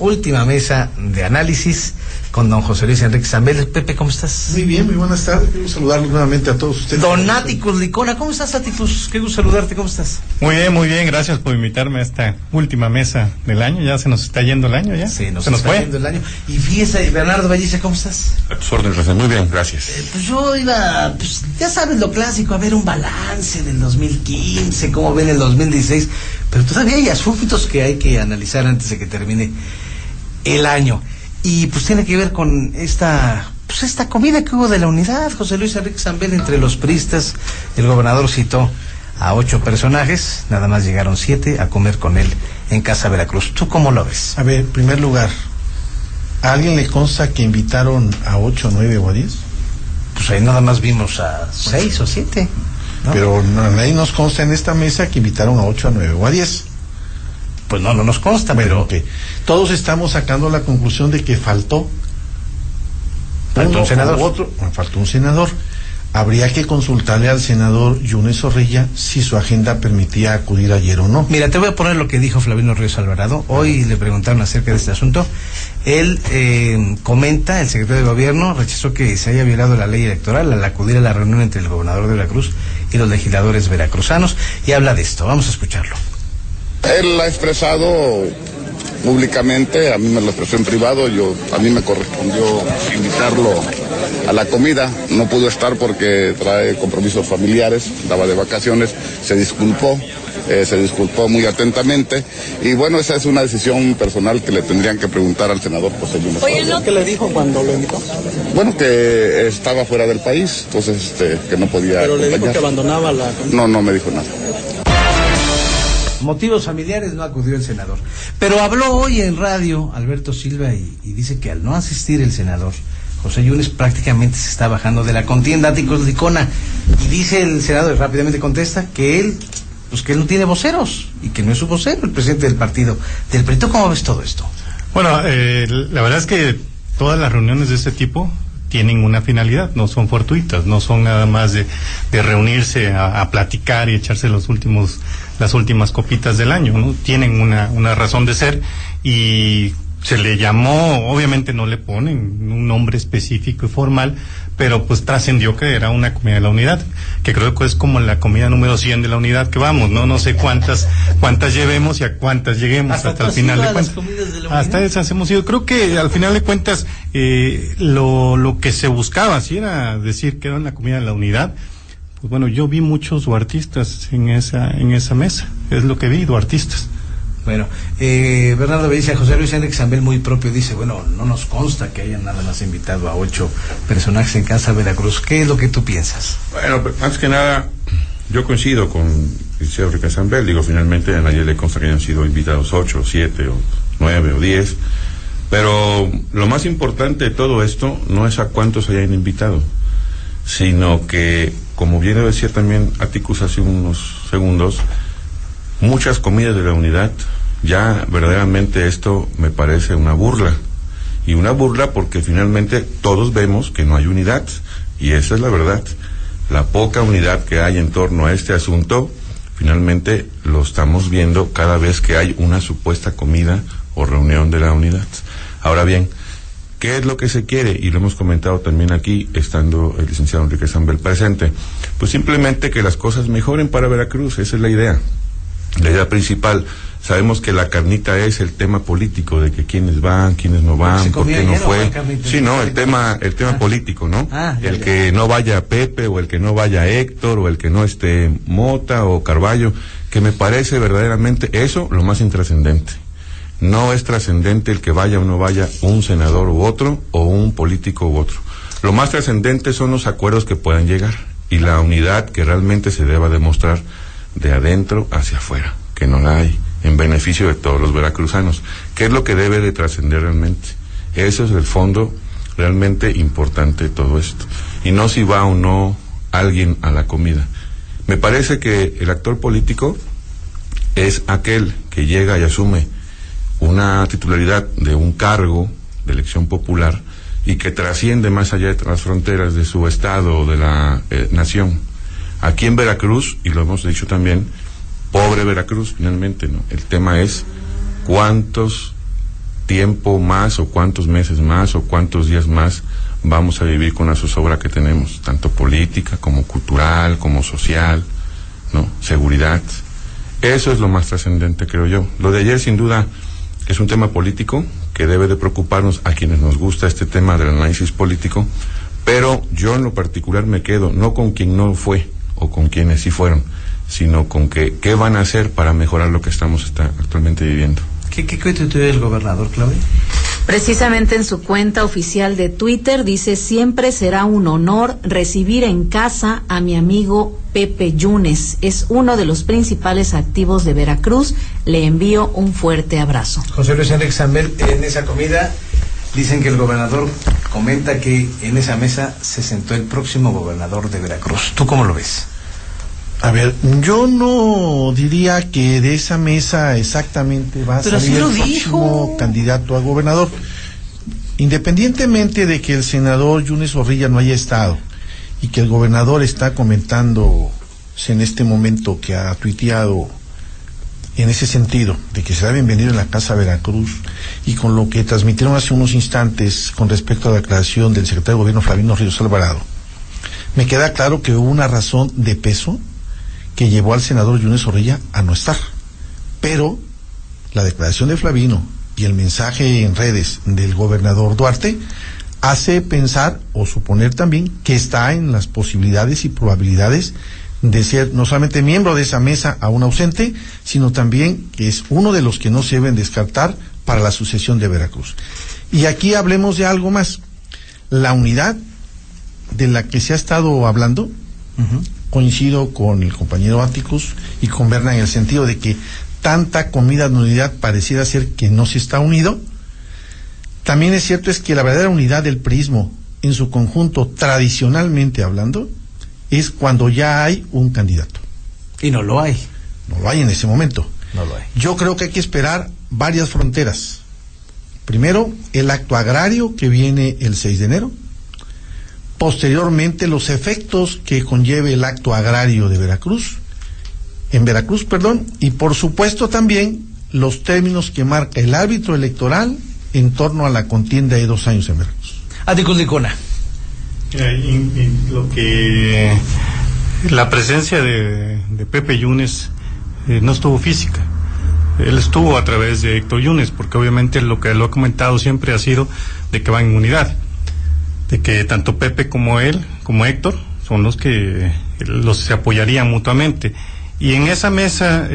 última mesa de análisis con don José Luis Enrique Zambel. Pepe, ¿cómo estás? Muy bien, muy buenas tardes. Quiero saludarlos nuevamente a todos ustedes. Don Áticos Licona, ¿cómo estás, Áticos? Qué gusto saludarte, ¿cómo estás? Muy bien, gracias por invitarme a esta última mesa del año. Ya se nos está yendo el año, ya. Sí, se nos está yendo el año. Y fíjese, Bernardo Vallice, ¿cómo estás? A tus órdenes, Rafael. Muy bien, gracias. Pues yo iba, ya sabes lo clásico, a ver un balance del 2015, cómo ven el 2016, pero todavía hay asuntos que hay que analizar antes de que termine el año. Y pues tiene que ver con esta comida que hubo de la unidad. José Luis Enrique Zambel, entre los priistas, el gobernador citó a 8 personajes, nada más llegaron 7 a comer con él en Casa Veracruz. ¿Tú cómo lo ves? A ver, en primer lugar, ¿a alguien le consta que invitaron a 8, 9 o a 10? Pues ahí nada más vimos a 6 o 7, ¿no? Pero nadie nos consta en esta mesa que invitaron a 8, a 9 o a 10. Pues no nos consta, bueno, pero... Okay. Todos estamos sacando la conclusión de que faltó un senador. Faltó un senador. Habría que consultarle al senador Yunes Zorrilla si su agenda permitía acudir ayer o no. Mira, te voy a poner lo que dijo Flavino Ríos Alvarado. Hoy le preguntaron acerca de este asunto. Él comenta, el secretario de Gobierno rechazó que se haya violado la ley electoral al acudir a la reunión entre el gobernador de Veracruz y los legisladores veracruzanos, y habla de esto. Vamos a escucharlo. Él ha expresado públicamente, a mí me lo expresó en privado, a mí me correspondió invitarlo a la comida, no pudo estar porque trae compromisos familiares, estaba de vacaciones, se disculpó muy atentamente, y bueno, esa es una decisión personal que le tendrían que preguntar al senador José Luis. ¿Qué le dijo cuando lo invitó? Bueno, que estaba fuera del país, entonces que no podía ¿Pero acompañar. le dijo que abandonaba la comida? No me dijo nada. Motivos familiares, no acudió el senador. Pero habló hoy en radio Alberto Silva y dice que al no asistir el senador José Yunes prácticamente se está bajando de la contienda. Áticos Licona, y dice el senador, rápidamente contesta, que él no tiene voceros y que no es su vocero, el presidente del partido del PRI. ¿Cómo ves todo esto? Bueno, la verdad es que todas las reuniones de este tipo tienen una finalidad, no son fortuitas, no son nada más de reunirse a platicar y echarse las últimas copitas del año, ¿no? Tienen una razón de ser, y se le llamó, obviamente no le ponen un nombre específico y formal, pero pues trascendió que era una comida de la unidad, que creo que es como la comida número 100 de la unidad que vamos, no sé cuántas llevemos y a cuántas lleguemos hasta el final de cuentas. Hasta esas hemos ido. Creo que al final de cuentas lo que se buscaba, si era decir que era la comida de la unidad, pues bueno, yo vi muchos duartistas en esa mesa, es lo que vi, duartistas. Bueno, Bernardo Vallice, José Luis Enrique Zambel muy propio dice, bueno, no nos consta que hayan nada más invitado a 8 personajes en Casa Veracruz. ¿Qué es lo que tú piensas? Bueno, antes que nada, yo coincido con José Enrique Zambel. Digo, finalmente a nadie le consta que hayan sido invitados 8, 7, o 9 o 10. Pero lo más importante de todo esto no es a cuántos hayan invitado, sino que, como viene a decir también Áticos hace unos segundos, muchas comidas de la unidad, ya verdaderamente esto me parece una burla. Y una burla porque finalmente todos vemos que no hay unidad, y esa es la verdad. La poca unidad que hay en torno a este asunto, finalmente lo estamos viendo cada vez que hay una supuesta comida o reunión de la unidad. Ahora bien, ¿qué es lo que se quiere? Y lo hemos comentado también aquí, estando el licenciado Enrique Zambel presente. Pues simplemente que las cosas mejoren para Veracruz, esa es la idea. La idea principal. Sabemos que la carnita es el tema político, de que quiénes van, quiénes no van, por qué no fue. Sí, no, el tema político, ¿no? El que no vaya Pepe, o el que no vaya Héctor, o el que no esté Mota o Carballo, que me parece verdaderamente eso lo más intrascendente. No es trascendente el que vaya o no vaya un senador u otro, o un político u otro. Lo más trascendente son los acuerdos que puedan llegar, y la unidad que realmente se deba demostrar de adentro hacia afuera, que no la hay, en beneficio de todos los veracruzanos. ¿Qué es lo que debe de trascender realmente? Eso es el fondo realmente importante de todo esto, y no si va o no alguien a la comida. Me parece que el actor político es aquel que llega y asume una titularidad de un cargo de elección popular y que trasciende más allá de las fronteras de su estado o de la nación. Aquí en Veracruz, y lo hemos dicho también, pobre Veracruz finalmente, ¿no? El tema es cuántos tiempo más o cuántos meses más o cuántos días más vamos a vivir con la zozobra que tenemos, tanto política como cultural, como social, ¿no? Seguridad. Eso es lo más trascendente, creo yo. Lo de ayer, sin duda, es un tema político que debe de preocuparnos a quienes nos gusta este tema del análisis político, pero yo en lo particular me quedo no con quien no fue o con quienes sí fueron, sino con qué van a hacer para mejorar lo que estamos actualmente viviendo. ¿Qué tuvo el gobernador, Claudia? Precisamente en su cuenta oficial de Twitter dice: siempre será un honor recibir en casa a mi amigo Pepe Yunes. Es uno de los principales activos de Veracruz. Le envío un fuerte abrazo. José Luis Enrique Zambel, en esa comida dicen que el gobernador comenta que en esa mesa se sentó el próximo gobernador de Veracruz. ¿Tú cómo lo ves? A ver, yo no diría que de esa mesa exactamente va a salir el próximo candidato a gobernador. Independientemente de que el senador Yunes Zorrilla no haya estado y que el gobernador está comentando en este momento, que ha tuiteado en ese sentido, de que será bienvenido en la Casa Veracruz, y con lo que transmitieron hace unos instantes con respecto a la declaración del secretario de Gobierno Flavino Ríos Alvarado, me queda claro que hubo una razón de peso que llevó al senador Yunes Zorrilla a no estar. Pero la declaración de Flavino y el mensaje en redes del gobernador Duarte hace pensar o suponer también que está en las posibilidades y probabilidades de ser no solamente miembro de esa mesa aún ausente, sino también que es uno de los que no se deben descartar para la sucesión de Veracruz. Y aquí hablemos de algo más. La unidad de la que se ha estado hablando, coincido con el compañero Atticus y con Berna en el sentido de que tanta comida de unidad pareciera ser que no se está unido. También es cierto es que la verdadera unidad del priismo en su conjunto, tradicionalmente hablando, es cuando ya hay un candidato. Y no lo hay. No lo hay en ese momento. No lo hay. Yo creo que hay que esperar varias fronteras. Primero, el acto agrario que viene el 6 de enero. Posteriormente, los efectos que conlleve el acto agrario de Veracruz, y por supuesto también los términos que marca el árbitro electoral en torno a la contienda de 2 años en Veracruz. Atticus Licona. La presencia de Pepe Yunes no estuvo física. Él estuvo a través de Héctor Yunes, porque obviamente lo que lo ha comentado siempre ha sido de que van en unidad, de que tanto Pepe como él, como Héctor, son los que se apoyarían mutuamente. Y en esa mesa,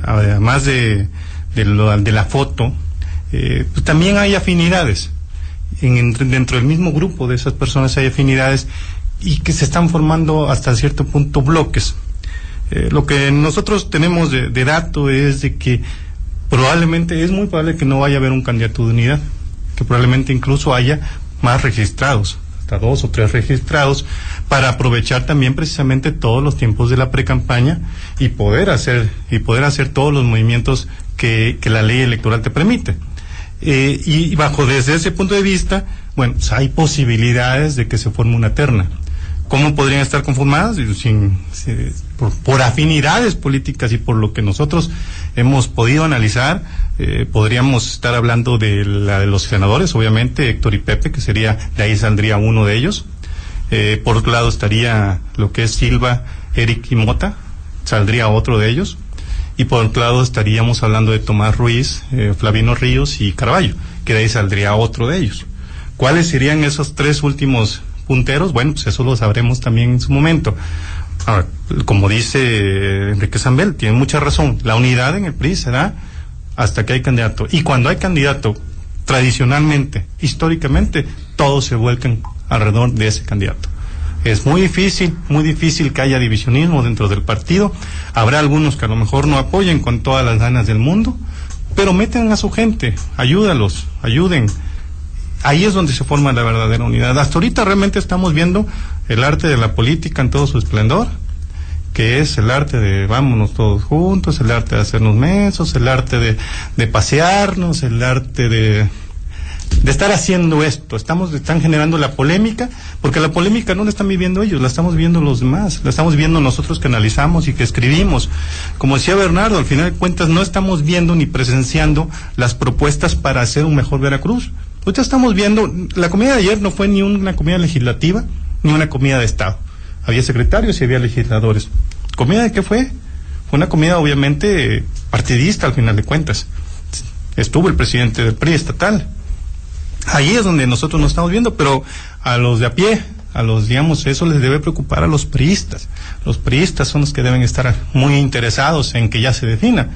además de la foto, pues también hay afinidades. Dentro del mismo grupo de esas personas hay afinidades y que se están formando hasta cierto punto bloques. Lo que nosotros tenemos de dato es de que es muy probable que no vaya a haber un candidato de unidad, que probablemente incluso haya más registrados, hasta 2 o 3 registrados, para aprovechar también precisamente todos los tiempos de la precampaña y poder hacer todos los movimientos que la ley electoral te permite. Y desde ese punto de vista, bueno, pues hay posibilidades de que se forme una terna. ¿Cómo podrían estar conformadas? Por afinidades políticas y por lo que nosotros hemos podido analizar, podríamos estar hablando de la de los senadores, obviamente, Héctor y Pepe, que de ahí saldría uno de ellos. Por otro lado estaría lo que es Silva, Eric y Mota, saldría otro de ellos. Y por otro lado estaríamos hablando de Tomás Ruiz, Flavino Ríos y Carballo, que de ahí saldría otro de ellos. ¿Cuáles serían esos 3 últimos punteros? Bueno, pues eso lo sabremos también en su momento. Ahora, como dice Enrique Zambel, tiene mucha razón. La unidad en el PRI se da hasta que hay candidato. Y cuando hay candidato, tradicionalmente, históricamente, todos se vuelcan alrededor de ese candidato. Es muy difícil que haya divisionismo dentro del partido. Habrá algunos que a lo mejor no apoyen con todas las ganas del mundo, pero meten a su gente, ayuden. Ahí es donde se forma la verdadera unidad. Hasta ahorita realmente estamos viendo el arte de la política en todo su esplendor, que es el arte de vámonos todos juntos, el arte de hacernos mensos, el arte de pasearnos, el arte de de estar haciendo esto. Están generando la polémica, porque la polémica no la están viviendo ellos, la estamos viendo los demás, la estamos viendo nosotros que analizamos y que escribimos. Como decía Bernardo, al final de cuentas no estamos viendo ni presenciando las propuestas para hacer un mejor Veracruz. Ahorita estamos viendo, la comida de ayer no fue ni una comida legislativa, ni una comida de Estado. Había secretarios y había legisladores. ¿Comida de qué fue? Fue una comida obviamente partidista al final de cuentas. Estuvo el presidente del PRI estatal. Ahí es donde nosotros nos estamos viendo, pero a los de a pie, eso les debe preocupar a los priistas. Los priistas son los que deben estar muy interesados en que ya se defina.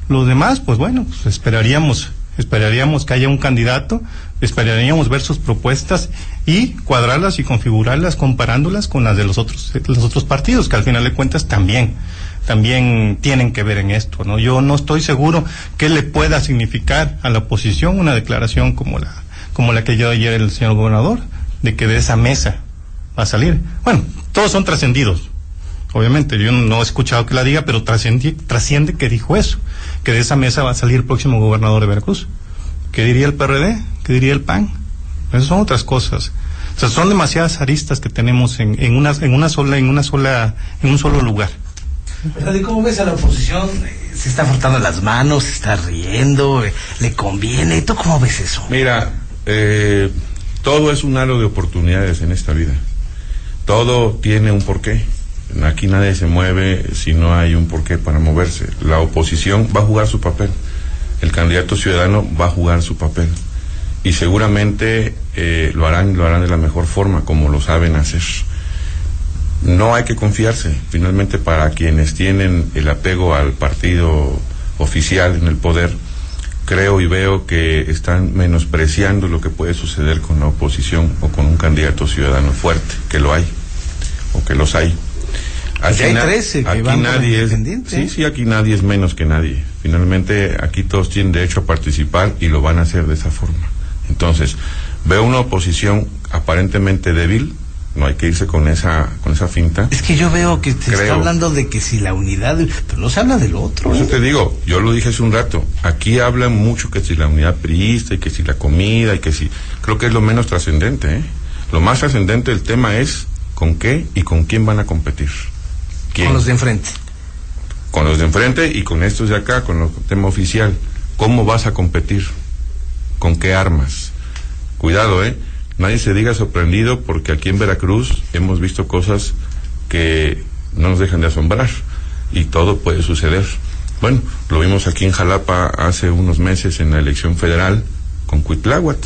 Los demás, pues bueno, pues esperaríamos que haya un candidato, esperaríamos ver sus propuestas y cuadrarlas y configurarlas comparándolas con las de los otros partidos, que al final de cuentas también tienen que ver en esto, ¿no? Yo no estoy seguro que le pueda significar a la oposición una declaración como la que dio ayer el señor gobernador, de que de esa mesa va a salir. Bueno, todos son trascendidos. Obviamente, yo no he escuchado que la diga, pero trasciende que dijo eso, que de esa mesa va a salir el próximo gobernador de Veracruz. ¿Qué diría el PRD? ¿Qué diría el PAN? Esas son otras cosas. O sea, son demasiadas aristas que tenemos en un solo lugar. ¿Y cómo ves a la oposición? Se está frotando las manos, se está riendo, le conviene. ¿Tú cómo ves eso? Mira, todo es un halo de oportunidades en esta vida. Todo tiene un porqué. Aquí nadie se mueve si no hay un porqué para moverse. La oposición va a jugar su papel. El candidato ciudadano va a jugar su papel. Y seguramente lo harán de la mejor forma, como lo saben hacer. No hay que confiarse. Finalmente, para quienes tienen el apego al partido oficial en el poder, creo y veo que están menospreciando lo que puede suceder con la oposición o con un candidato ciudadano fuerte, que lo hay, o que los hay. Aquí hay 13 que van por independiente. Sí, aquí nadie es menos que nadie. Finalmente, aquí todos tienen derecho a participar y lo van a hacer de esa forma. Entonces, veo una oposición aparentemente débil. No hay que irse con esa finta. Es que yo veo que te está hablando de que si la unidad, pero no se habla del otro. Por eso te digo, yo lo dije hace un rato, aquí hablan mucho que si la unidad priista y que si la comida y que si, creo que es lo menos trascendente, ¿eh? Lo más trascendente del tema es con qué y con quién van a competir. ¿Quién? Con los de enfrente. Con los de enfrente y con estos de acá, con el tema oficial. ¿Cómo vas a competir? ¿Con qué armas? Cuidado, nadie se diga sorprendido, porque aquí en Veracruz hemos visto cosas que no nos dejan de asombrar y todo puede suceder. Bueno, lo vimos aquí en Jalapa hace unos meses en la elección federal con Cuitláhuac,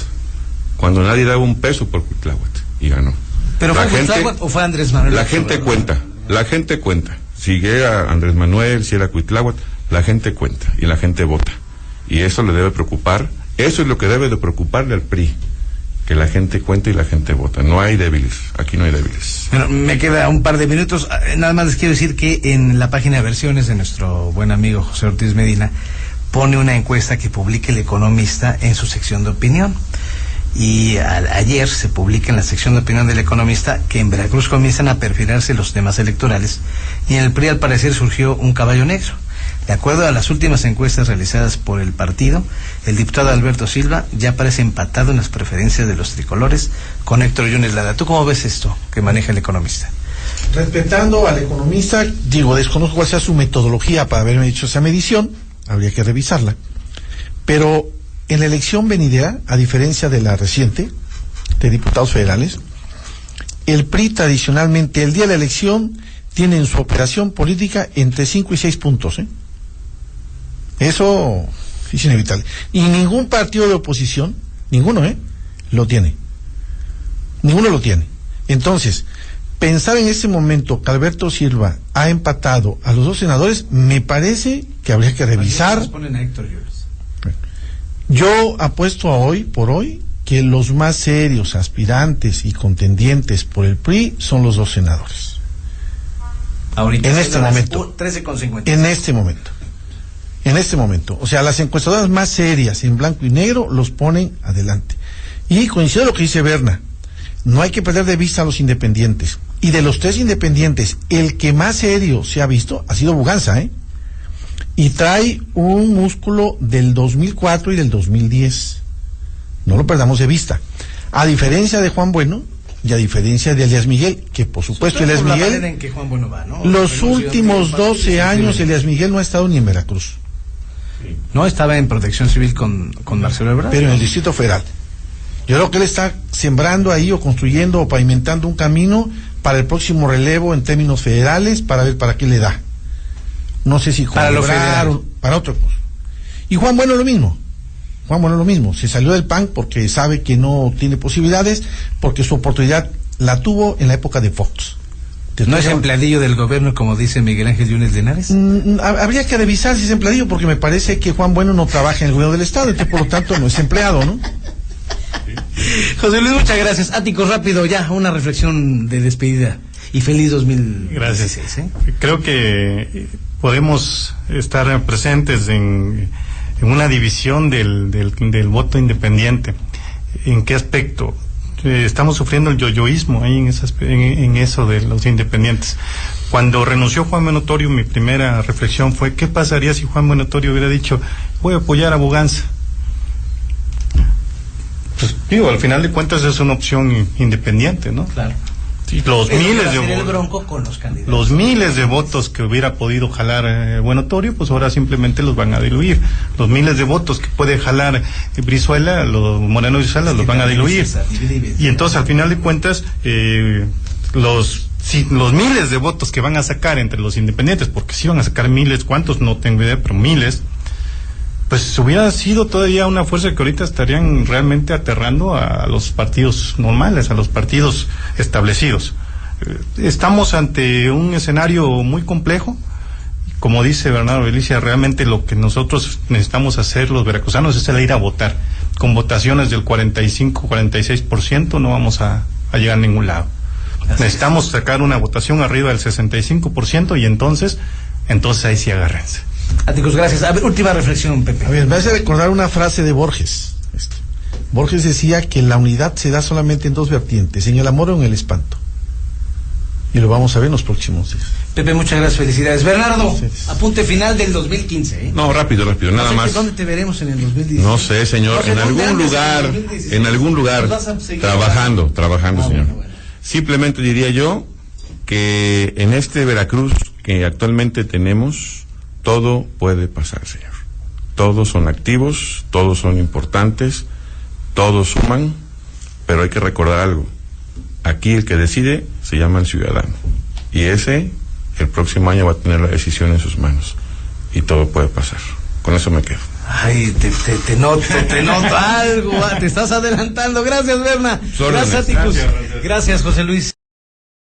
cuando nadie daba un peso por Cuitláhuac y ganó. ¿Pero fue Cuitláhuac o fue Andrés Manuel? La gente cuenta. Si era Andrés Manuel, si era Cuitláhuac, la gente cuenta y la gente vota. Y eso le debe preocupar, eso es lo que debe de preocuparle al PRI. Que la gente cuenta y la gente vota. No hay débiles, aquí no hay débiles. Bueno, me queda un par de minutos. Nada más les quiero decir que en la página de versiones de nuestro buen amigo José Ortiz Medina pone una encuesta que publica El Economista en su sección de opinión. Y ayer se publica en la sección de opinión del Economista que en Veracruz comienzan a perfilarse los temas electorales y en el PRI al parecer surgió un caballo negro. De acuerdo a las últimas encuestas realizadas por el partido, el diputado Alberto Silva ya parece empatado en las preferencias de los tricolores con Héctor Yunes Lara. ¿Tú cómo ves esto que maneja El Economista? Respetando al Economista, desconozco cuál sea su metodología para haberme dicho esa medición, habría que revisarla, pero en la elección venidera, a diferencia de la reciente, de diputados federales, el PRI tradicionalmente, el día de la elección, tiene en su operación política entre 5 y 6 puntos, Eso es inevitable. Y ningún partido de oposición, ninguno, lo tiene. Ninguno lo tiene. Entonces, pensar en este momento que Alberto Silva ha empatado a los dos senadores, me parece que habría que revisar. Yo apuesto por hoy, que los más serios aspirantes y contendientes por el PRI son los dos senadores. Ahorita en este momento. 13,50. En este momento. O sea, las encuestadoras más serias en blanco y negro los ponen adelante. Y coincido lo que dice Berna. No hay que perder de vista a los independientes. Y de los tres independientes, el que más serio se ha visto ha sido Buganza, Y trae un músculo del 2004 y del 2010. No lo perdamos de vista. A diferencia de Juan Bueno y a diferencia de Elías Miguel, que por supuesto Elías Miguel, en que Juan Bueno va, ¿no? los últimos 12 años Elías Miguel no ha estado ni en Veracruz. No, estaba en Protección Civil con Marcelo Ebrard. Pero en el Distrito Federal. Yo creo que él está sembrando ahí o construyendo o pavimentando un camino para el próximo relevo en términos federales, para ver para qué le da. No sé si para lo federal o para otra cosa. Y Juan Bueno lo mismo. Juan Bueno lo mismo. Se salió del PAN porque sabe que no tiene posibilidades, porque su oportunidad la tuvo en la época de Fox. ¿No es empleadillo del gobierno, como dice Miguel Ángel Yunes Linares? Habría que revisar si es empleadillo, porque me parece que Juan Bueno no trabaja en el gobierno del Estado, entonces por lo tanto no es empleado, ¿no? José Luis, muchas gracias. Áticos, rápido, ya, una reflexión de despedida. Y feliz 2016. Gracias. Creo que podemos estar presentes en una división del voto independiente. ¿En qué aspecto? Estamos sufriendo el yoyoísmo ahí en eso de los independientes. Cuando renunció Juan Buenotorio, mi primera reflexión fue: ¿qué pasaría si Juan Buenotorio hubiera dicho, voy a apoyar a Boganza? Pues digo, al final de cuentas es una opción independiente, ¿no? Claro. Sí, los miles de votos que hubiera podido jalar Buenotorio, pues ahora simplemente los van a diluir. Los miles de votos que puede jalar Brizuela, los Moreno Brizuela, los van a diluir. Y entonces al final de cuentas los miles de votos que van a sacar entre los independientes, porque si van a sacar miles, ¿cuántos? No tengo idea, pero miles. Pues hubiera sido todavía una fuerza que ahorita estarían realmente aterrando a los partidos normales, a los partidos establecidos. Estamos ante un escenario muy complejo. Como dice Bernardo Belicia, realmente lo que nosotros necesitamos hacer los veracruzanos es el ir a votar. Con votaciones del 45-46% no vamos a llegar a ningún lado. Necesitamos sacar una votación arriba del 65% y entonces ahí sí agárrense. Áticos, gracias. A ver, última reflexión, Pepe. A ver, me hace recordar una frase de Borges. Borges decía que la unidad se da solamente en dos vertientes, en el amor o en el espanto. Y lo vamos a ver en los próximos días. Pepe, muchas gracias, felicidades. Bernardo, apunte final del 2015. No, rápido, nada más. ¿Dónde te veremos en el 2016? No sé, señor, en algún lugar, trabajando, señor. Bueno. Simplemente diría yo que en este Veracruz que actualmente tenemos, todo puede pasar, señor. Todos son activos, todos son importantes, todos suman, pero hay que recordar algo. Aquí el que decide se llama el ciudadano. Y ese, el próximo año va a tener la decisión en sus manos. Y todo puede pasar. Con eso me quedo. Ay, te noto algo. Te estás adelantando. Gracias, Berna. Gracias, Áticos. Gracias, José Luis.